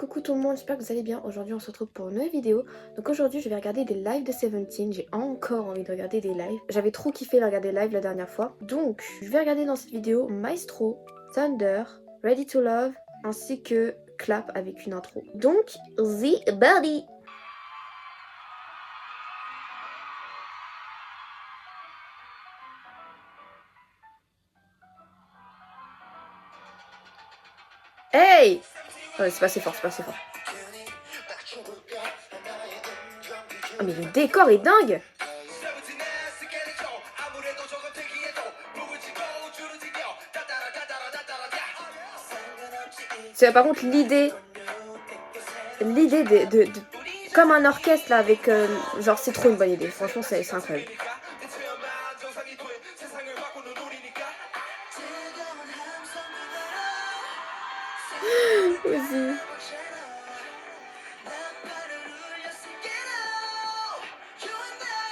coucou tout le monde, j'espère que vous allez bien. Aujourd'hui on se retrouve pour une nouvelle vidéo. Donc aujourd'hui je vais regarder des lives de Seventeen. J'ai encore envie de regarder des lives. J'avais trop kiffé de regarder live la dernière fois. Donc je vais regarder dans cette vidéo Maestro, Thunder, Ready to Love ainsi que Clap avec une intro. Donc The Body. Hey! Ouais, c'est pas assez fort, c'est pas assez fort. Oh mais le décor est dingue! C'est par contre l'idée de comme un orchestre là avec genre c'est trop une bonne idée. Franchement c'est incroyable. Vas-y.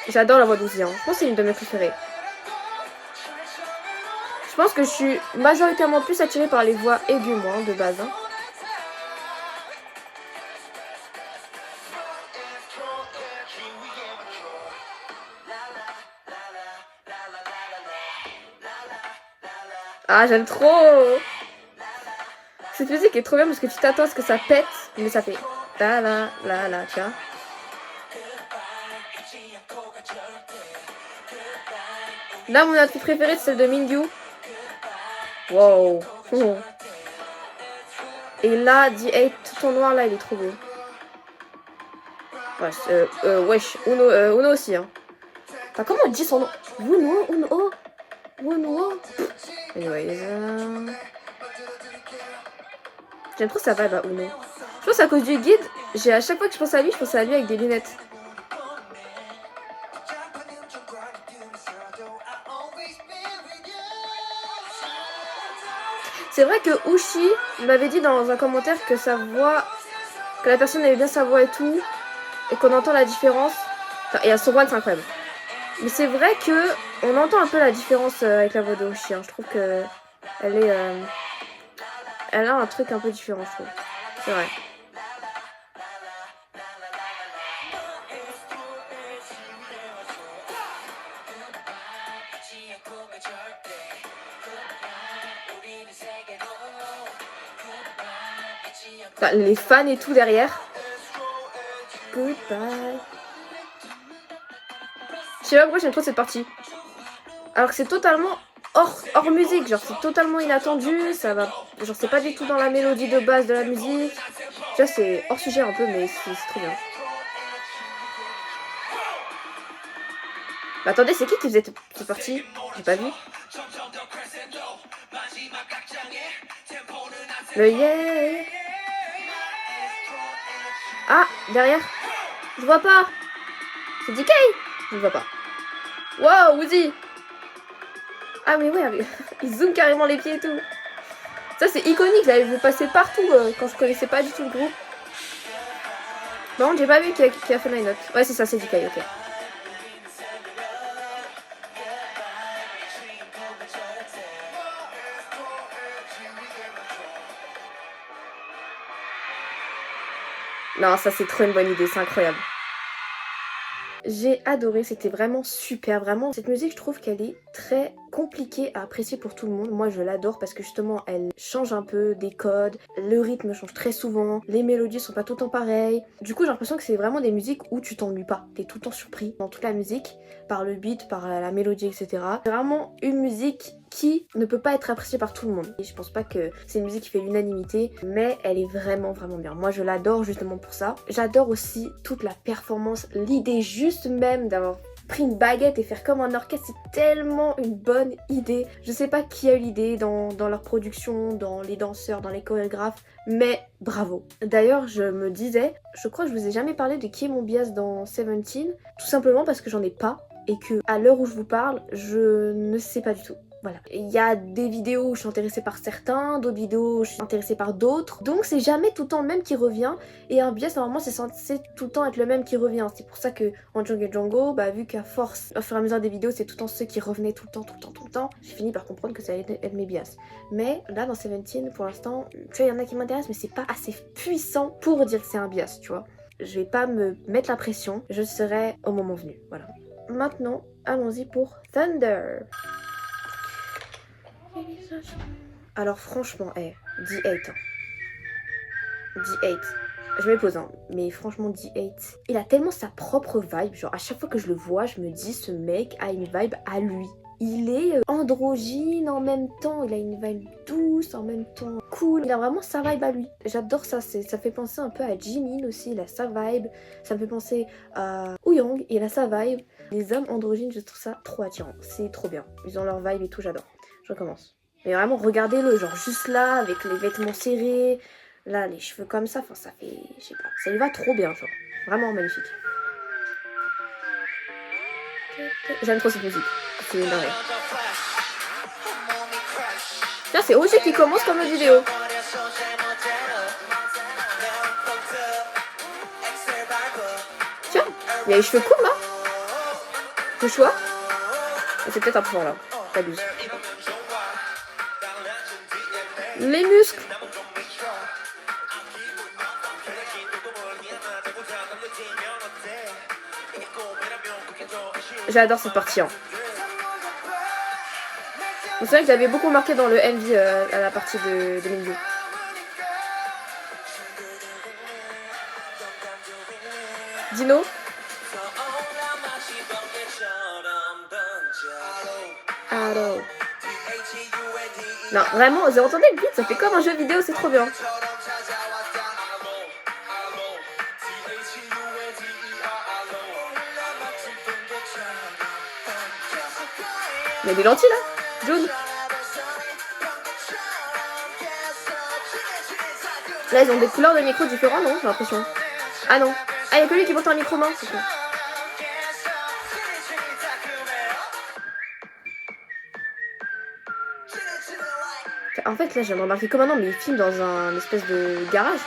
J'adore la voix d'Uzi, hein. Je pense que c'est une de mes préférées. Je pense que je suis majoritairement plus attirée par les voix aiguës, moi, de base. Hein. Ah, j'aime trop! Cette musique est trop bien parce que tu t'attends à ce que ça pète, mais ça fait la la la la, tu vois. Là, mon outfit préféré, c'est celle de Mingyu. Wow! Oh. Et là, D8, tout en noir, là, il est trop beau. Ouais, wesh, Uno aussi, hein. Enfin, comment on dit son nom? Uno. Anyways, j'aime trop sa vibe à Uno. Je pense à cause du guide, à chaque fois que je pense à lui avec des lunettes. C'est vrai que Uchi m'avait dit dans un commentaire que sa voix, que la personne aimait bien sa voix et tout, et qu'on entend la différence. Enfin, et à son voix, c'est incroyable. Mais c'est vrai que on entend un peu la différence avec la voix de Uchi. Hein. Je trouve que elle a un truc un peu différent, je trouve. C'est vrai. Enfin, les fans et tout derrière. Goodbye. Je sais pas pourquoi j'aime trop cette partie. Alors que c'est totalement hors musique, genre c'est totalement inattendu, ça va, genre c'est pas du tout dans la mélodie de base de la musique. Tu vois, c'est hors sujet un peu, mais c'est trop bien. Bah, attendez, c'est qui faisait cette partie? J'ai pas vu. Le yeah. Ah, derrière. Je vois pas. C'est DK. Je vois pas. Wow, Uzi. Ah mais ouais, il zoome carrément les pieds et tout. Ça c'est iconique, j'avais vu passer partout quand je connaissais pas du tout le groupe. Par contre j'ai pas vu qui a fait My Note. Ouais c'est ça, c'est DK, ok. Non ça c'est trop une bonne idée, c'est incroyable. J'ai adoré, c'était vraiment super, vraiment. Cette musique, je trouve qu'elle est très compliquée à apprécier pour tout le monde. Moi, je l'adore parce que justement, elle change un peu des codes, le rythme change très souvent, les mélodies sont pas tout le temps pareilles. Du coup, j'ai l'impression que c'est vraiment des musiques où tu t'ennuies pas. T'es tout le temps surpris dans toute la musique, par le beat, par la mélodie, etc. C'est vraiment une musique qui ne peut pas être appréciée par tout le monde. Et je pense pas que c'est une musique qui fait l'unanimité, mais elle est vraiment bien. Moi je l'adore justement pour ça. J'adore aussi toute la performance, l'idée juste même d'avoir pris une baguette et faire comme un orchestre, c'est tellement une bonne idée. Je sais pas qui a eu l'idée dans leur production, dans les danseurs, dans les chorégraphes, mais bravo. D'ailleurs je me disais, je crois que je vous ai jamais parlé de qui est mon bias dans Seventeen, tout simplement parce que j'en ai pas et que à l'heure où je vous parle, je ne sais pas du tout. Voilà. Il y a des vidéos où je suis intéressée par certains, d'autres vidéos où je suis intéressée par d'autres. Donc c'est jamais tout le temps le même qui revient. Et un biais, normalement, c'est censé tout le temps être le même qui revient. C'est pour ça que en Django Django, bah vu qu'à force, au fur et à mesure des vidéos, c'est tout le temps ceux qui revenaient tout le temps, j'ai fini par comprendre que ça allait être mes bias. Mais là, dans Seventeen, pour l'instant, tu vois, il y en a qui m'intéressent, mais c'est pas assez puissant pour dire que c'est un bias, tu vois. Je vais pas me mettre la pression, je serai au moment venu, voilà. Maintenant, allons-y pour Thunder. Alors franchement, D8. D8. Je me pose, hein, mais franchement, D8, il a tellement sa propre vibe. Genre, à chaque fois que je le vois, je me dis, ce mec a une vibe à lui. Il est androgyne en même temps, il a une vibe douce, en même temps cool. Il a vraiment sa vibe à lui. J'adore ça, ça fait penser un peu à Jimin aussi, il a sa vibe. Ça me fait penser à Wooyoung, il a sa vibe. Les hommes androgynes, je trouve ça trop attirant. C'est trop bien. Ils ont leur vibe et tout, j'adore. Je recommence. Mais vraiment, regardez-le, genre juste là, avec les vêtements serrés, là, les cheveux comme ça, enfin, ça fait, je sais pas, ça lui va trop bien, genre. Vraiment magnifique. J'aime trop cette musique. C'est une dinguerie. Tiens, c'est OG qui commence comme une vidéo. Tiens, il y a les cheveux courts là. Le choix. C'est peut-être un peu fort là. T'abuses. Les muscles. J'adore cette partie. Hein. C'est vrai que j'avais beaucoup marqué dans le MV à la partie de Minju. Dino. Allô. Non, vraiment, vous entendez le beat, ça fait comme un jeu vidéo, c'est trop bien. Il y a des lentilles là, jaune. Là, ils ont des couleurs de micro différents, non? J'ai l'impression. Ah non. Ah, il y a que lui qui porte un micro main, c'est tout. En fait, là, j'ai remarqué comme un an, mais il filme dans un espèce de garage.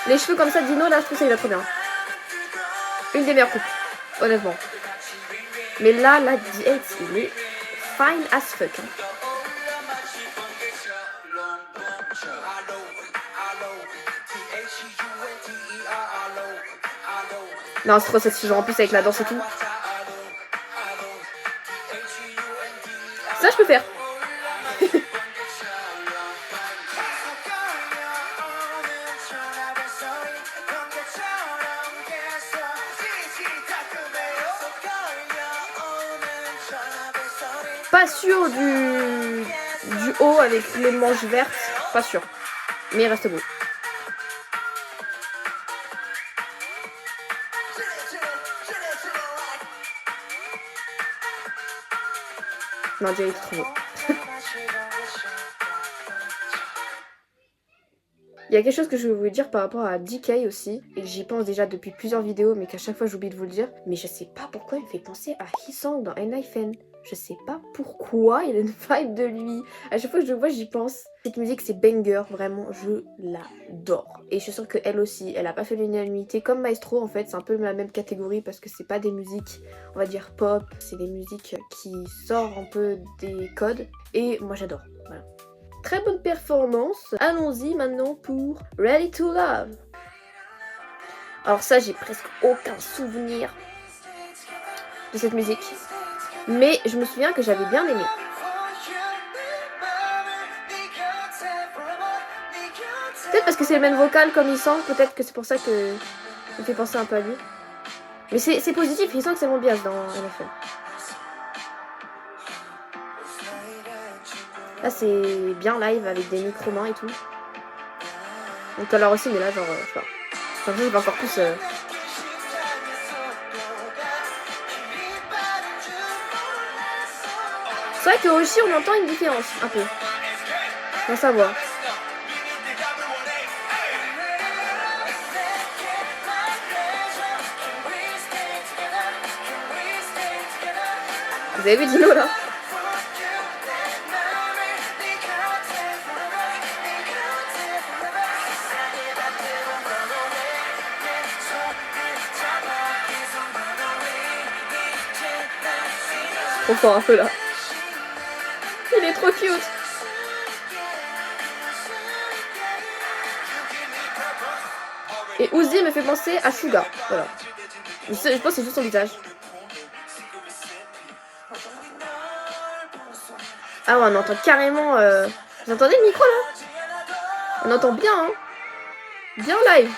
Les cheveux comme ça, Dino, là, je trouve ça, il va trop bien. Une des meilleures coupes, honnêtement. Mais là, D8, il est fine as fuck. Hein. Non, c'est trop sexy, genre en plus avec la danse et tout. Ça, je peux faire. Pas sûr du haut avec les manches vertes, pas sûr. Mais il reste beau. Non, Jay est trop beau. Il y a quelque chose que je voulais vous dire par rapport à DK aussi, et que j'y pense déjà depuis plusieurs vidéos, mais qu'à chaque fois j'oublie de vous le dire. Mais je sais pas pourquoi il me fait penser à Hisang dans N.I.F.N. Je sais pas pourquoi il a une vibe de lui. À chaque fois que je le vois, j'y pense. Cette musique, c'est banger, vraiment, je l'adore. Et je suis sûre qu'elle aussi, elle a pas fait l'unanimité. Comme Maestro, en fait, c'est un peu la même catégorie parce que c'est pas des musiques, on va dire pop, c'est des musiques qui sortent un peu des codes. Et moi, j'adore. Voilà. Très bonne performance. Allons-y maintenant pour Ready to Love. Alors ça, j'ai presque aucun souvenir de cette musique. Mais je me souviens que j'avais bien aimé. Peut-être parce que c'est le même vocal comme il sent, peut-être que c'est pour ça que ça me fait penser un peu à lui. Mais c'est positif, il sent que c'est mon bias dans NFL. Là c'est bien live avec des micro-mains et tout. Donc tout à l'heure aussi, mais là genre, je sais pas. Enfin, il va encore plus... C'est vrai que aussi on entend une différence, un peu. Dans sa voix. Vous avez vu Dino là? Trop fort un peu là. Il est trop cute. Et Uzi me fait penser à Suga. Voilà. Je pense que c'est juste son visage. Ah ouais, on entend carrément... Vous entendez le micro là? On entend bien, hein. Bien live.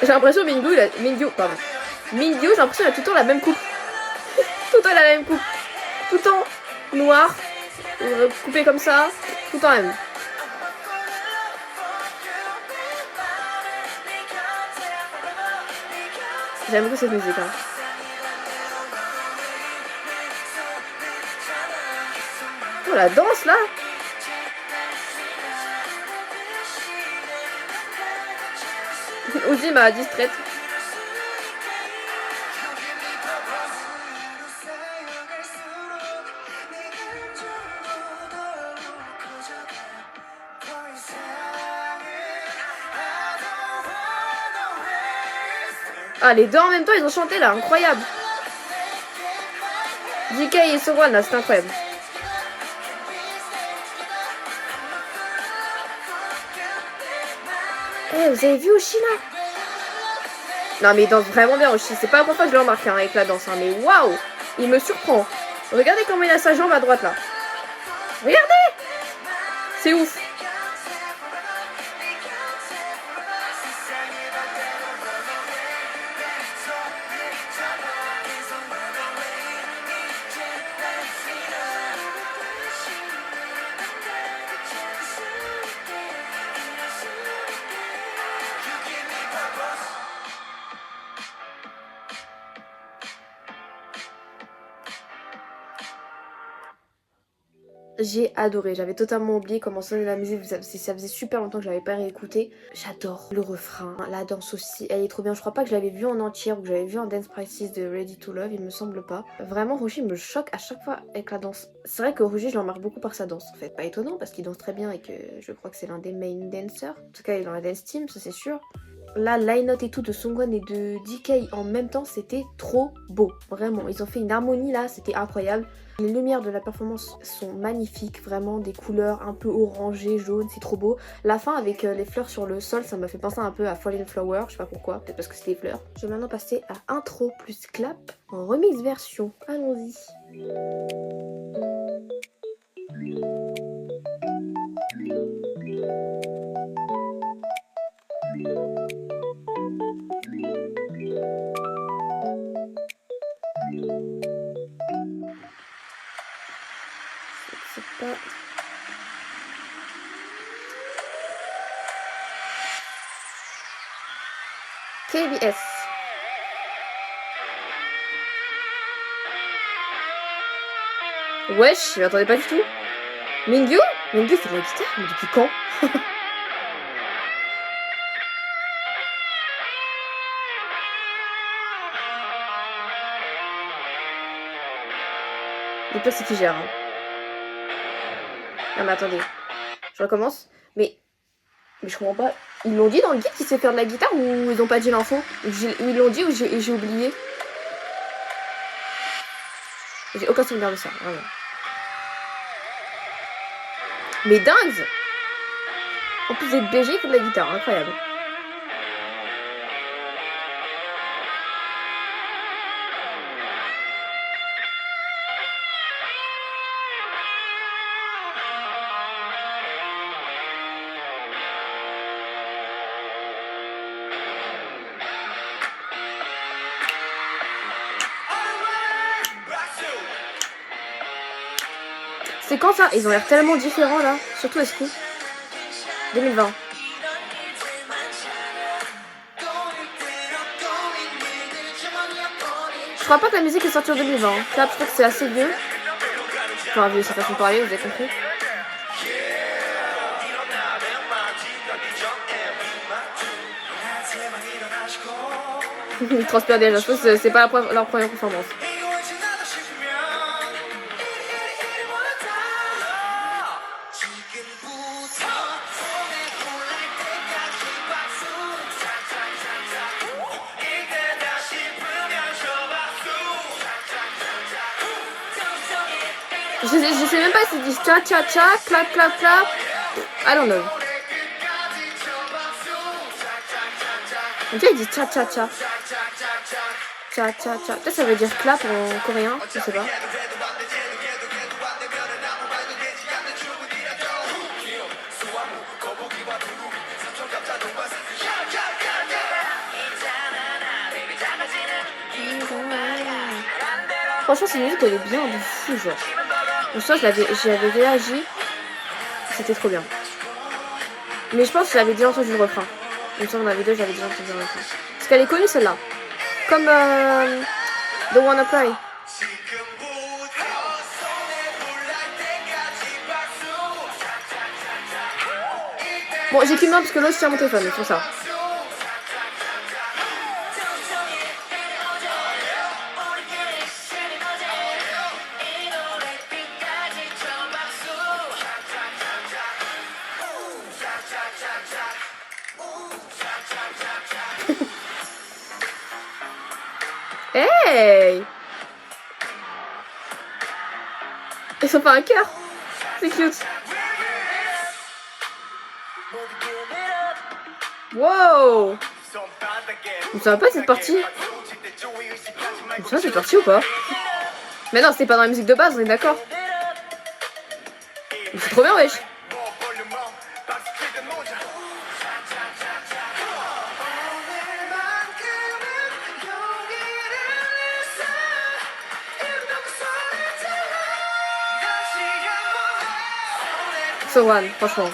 J'ai l'impression Mingyu, Mingyu, j'ai l'impression qu'il a tout le temps la même coupe. Tout le temps la même coupe. Tout le temps noir, coupé comme ça, tout le temps même. J'aime beaucoup cette musique. Hein. Oh la danse là. Uzi m'a distraite. Ah, les deux en même temps, ils ont chanté là, incroyable. DK et Sowan là, c'est incroyable. Eh, vous avez vu Oshi là? Non mais il danse vraiment bien Oshi, c'est pas la première fois que je le remarque hein, avec la danse, hein, mais waouh, il me surprend. Regardez comment il a sa jambe à droite là. Regardez. C'est ouf. J'ai adoré, j'avais totalement oublié comment sonnait la musique, ça faisait super longtemps que je l'avais pas réécouté. J'adore le refrain, la danse aussi, elle est trop bien. Je crois pas que je l'avais vue en entière ou que j'avais vu en Dance Practice de Ready to Love, il me semble pas. Vraiment, Roger me choque à chaque fois avec la danse. C'est vrai que Roger, je le remarque beaucoup par sa danse en fait. Pas étonnant parce qu'il danse très bien et que je crois que c'est l'un des main dancers. En tout cas, il est dans la dance team, ça c'est sûr. Là, line-out et tout de Sungwon et de DK en même temps, c'était trop beau. Vraiment, ils ont fait une harmonie là, c'était incroyable. Les lumières de la performance sont magnifiques, vraiment des couleurs un peu orangées, jaunes, c'est trop beau. La fin avec les fleurs sur le sol, ça m'a fait penser un peu à Falling Flower, je sais pas pourquoi, peut-être parce que c'était des fleurs. Je vais maintenant passer à intro plus clap en remix version. Allons-y. C'est pas... KBS. Wesh, je m'attendais pas du tout. Mingyu Mingyu fait de la guitare, mais depuis quand? Le pire c'est qui gère. Hein. Non mais attendez, je recommence. Mais je comprends pas. Ils l'ont dit dans le guide qu'il sait faire de la guitare ou ils ont pas dit l'info? Ou ils l'ont dit ou j'ai oublié? J'ai aucun souvenir de ça, vraiment. Mais dingue! En plus d'être BG, il fait de la guitare, incroyable. C'est quand ça? Ils ont l'air tellement différents là, surtout Escou. 2020. crois pas que la musique est sortie en 2020. Hein. Clap, je crois que c'est assez vieux. Enfin, vieux, sa façon de parler, vous avez compris. Ils transpirent déjà, je pense que c'est pas leur première performance. Je sais même pas s'ils disent cha cha cha, clap clap clap. I don't know. En tout cas, ils disent cha cha cha. Cha cha cha. Peut-être ça veut dire clap en coréen, je sais pas. Franchement, cette musique elle est bien de fou, genre. En soi, j'y avais réagi. C'était trop bien. Mais je pense que j'avais déjà entendu le refrain. Il me semble dans la vidéo, j'avais déjà entendu le refrain. Parce qu'elle est connue celle-là. Comme The Wanna Cry. Bon, j'ai qu'une main parce que l'autre tient mon téléphone, c'est pour ça. Hey! Ils sont pas un cœur. C'est cute. Wow! Ça va pas cette partie? Ça c'est parti ou pas? Mais non, c'était pas dans la musique de base, on est d'accord. C'est trop bien, wesh. So one, franchement.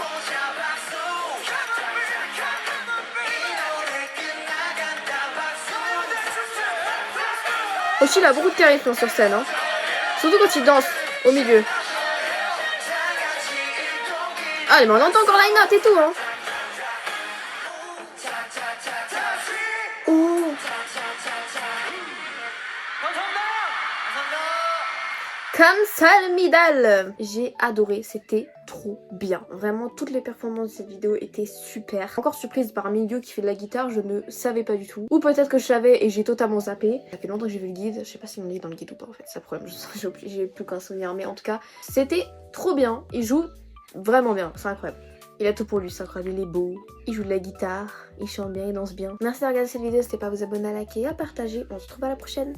Aussi, il a beaucoup de charisme sur scène, hein. Surtout quand il danse au milieu. Ah, mais on entend encore la note et tout, hein. Ouh. Comme ça le midal. J'ai adoré, c'était trop bien. Vraiment, toutes les performances de cette vidéo étaient super. Encore surprise par Milieu qui fait de la guitare, je ne savais pas du tout. Ou peut-être que je savais et j'ai totalement zappé. Ça fait longtemps que j'ai vu le guide, je sais pas si on dit dans le guide ou pas en fait, c'est le problème, j'ai plus qu'un souvenir. Mais en tout cas, c'était trop bien, il joue vraiment bien, c'est incroyable. Il a tout pour lui, c'est incroyable, il est beau, il joue de la guitare, il chante bien, il danse bien. Merci d'avoir regardé cette vidéo, n'hésitez pas à vous abonner, à liker et à partager. On se retrouve à la prochaine.